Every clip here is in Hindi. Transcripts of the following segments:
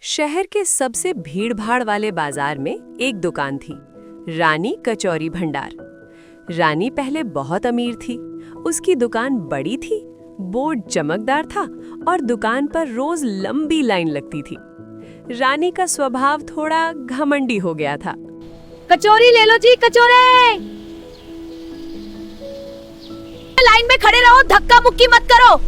शहर के सबसे भीड़-भाड़ वाले बाजार में एक दुकान थी, रानी कचौरी भंडार। रानी पहले बहुत अमीर थी। उसकी दुकान बड़ी थी, बोर्ड चमकदार था और दुकान पर रोज लंबी लाइन लगती थी। रानी का स्वभाव थोड़ा घमंडी हो गया था। कचौरी ले लो जी, कचौरे। लाइन में खड़े रहो, धक्का मुक्की मत करो।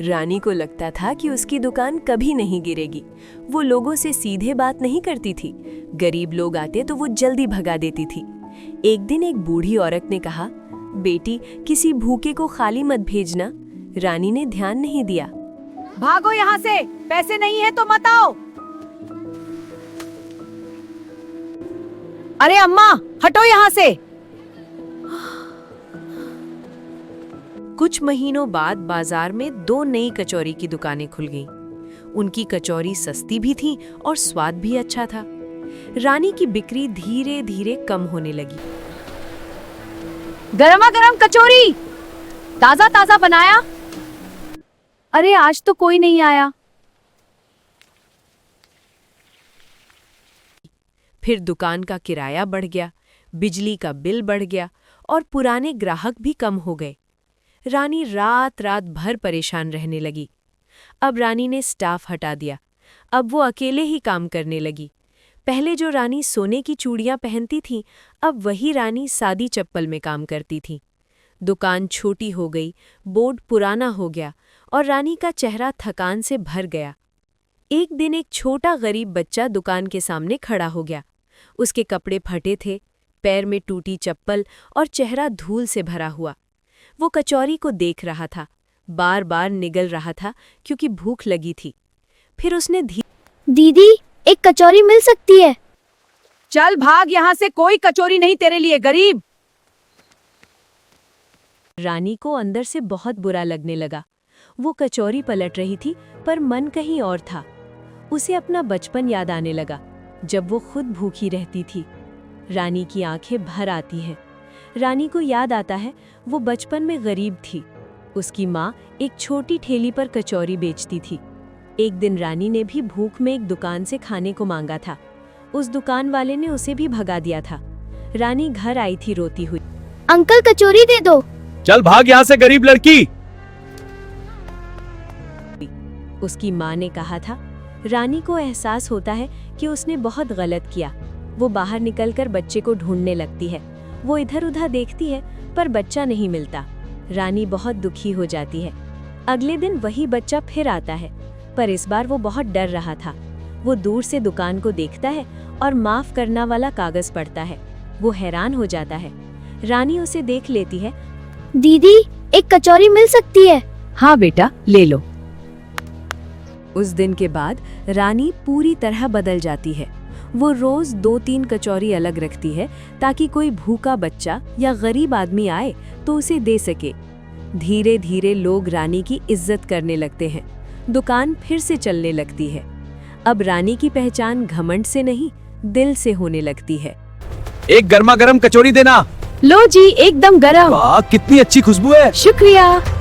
रानी को लगता था कि उसकी दुकान कभी नहीं गिरेगी। वो लोगों से सीधे बात नहीं करती थी। गरीब लोग आते तो वो जल्दी भगा देती थी। एक दिन एक बूढ़ी औरत ने कहा, बेटी, किसी भूखे को खाली मत भेजना। रानी ने ध्यान नहीं दिया। भागो यहाँ से, पैसे नहीं है तो मत आओ। अरे अम्मा, हटो यहाँ से। कुछ महीनों बाद बाजार में 2 नई कचौरी की दुकानें खुल गईं। उनकी कचौरी सस्ती भी थी और स्वाद भी अच्छा था। रानी की बिक्री धीरे धीरे कम होने लगी। गरमा गरम कचौरी, ताजा ताजा बनाया। अरे आज तो कोई नहीं आया। फिर दुकान का किराया बढ़ गया, बिजली का बिल बढ़ गया और पुराने ग्राहक भी कम हो गए। रानी रात रात भर परेशान रहने लगी। अब रानी ने स्टाफ हटा दिया। अब वो अकेले ही काम करने लगी। पहले जो रानी सोने की चूड़ियां पहनती थी, अब वही रानी सादी चप्पल में काम करती थी। दुकान छोटी हो गई, बोर्ड पुराना हो गया और रानी का चेहरा थकान से भर गया। एक दिन एक छोटा गरीब बच्चा दुकान के सामने खड़ा हो गया। उसके कपड़े फटे थे, पैर में टूटी चप्पल और चेहरा धूल से भरा हुआ। वो कचौरी को देख रहा था, बार बार निगल रहा था क्योंकि भूख लगी थी। फिर उसने दीदी, एक कचौरी मिल सकती है? चल भाग यहाँ से, कोई कचौरी नहीं तेरे लिए, गरीब। रानी को अंदर से बहुत बुरा लगने लगा। वो कचौरी पलट रही थी पर मन कहीं और था। उसे अपना बचपन याद आने लगा, जब वो खुद भूखी रहती थी। रानी की आंखें भर आती हैं। रानी को याद आता है वो बचपन में गरीब थी। उसकी माँ एक छोटी ठेली पर कचौरी बेचती थी। एक दिन रानी ने भी भूख में एक दुकान से खाने को मांगा था। उस दुकान वाले ने उसे भी भगा दिया था। रानी घर आई थी रोती हुई। अंकल, कचौरी दे दो। चल भाग यहाँ से, गरीब लड़की। उसकी माँ ने कहा था। रानी को एहसास होता है कि उसने बहुत गलत किया। वो बाहर निकलकर बच्चे को ढूंढने लगती है। वो इधर उधर देखती है पर बच्चा नहीं मिलता। रानी बहुत दुखी हो जाती है। अगले दिन वही बच्चा फिर आता है, पर इस बार वो बहुत डर रहा था। वो दूर से दुकान को देखता है और माफ करना वाला कागज पढ़ता है। वो हैरान हो जाता है। रानी उसे देख लेती है। दीदी, एक कचौरी मिल सकती है? हाँ बेटा, ले लो। उस दिन के बाद रानी पूरी तरह बदल जाती है। वो रोज 2-3 कचौरी अलग रखती है ताकि कोई भूखा बच्चा या गरीब आदमी आए तो उसे दे सके। धीरे धीरे लोग रानी की इज्जत करने लगते हैं। दुकान फिर से चलने लगती है। अब रानी की पहचान घमंड से नहीं, दिल से होने लगती है। एक गर्मा गर्म कचौरी देना। लो जी, एकदम गरम। वाह, कितनी अच्छी खुशबू है। शुक्रिया।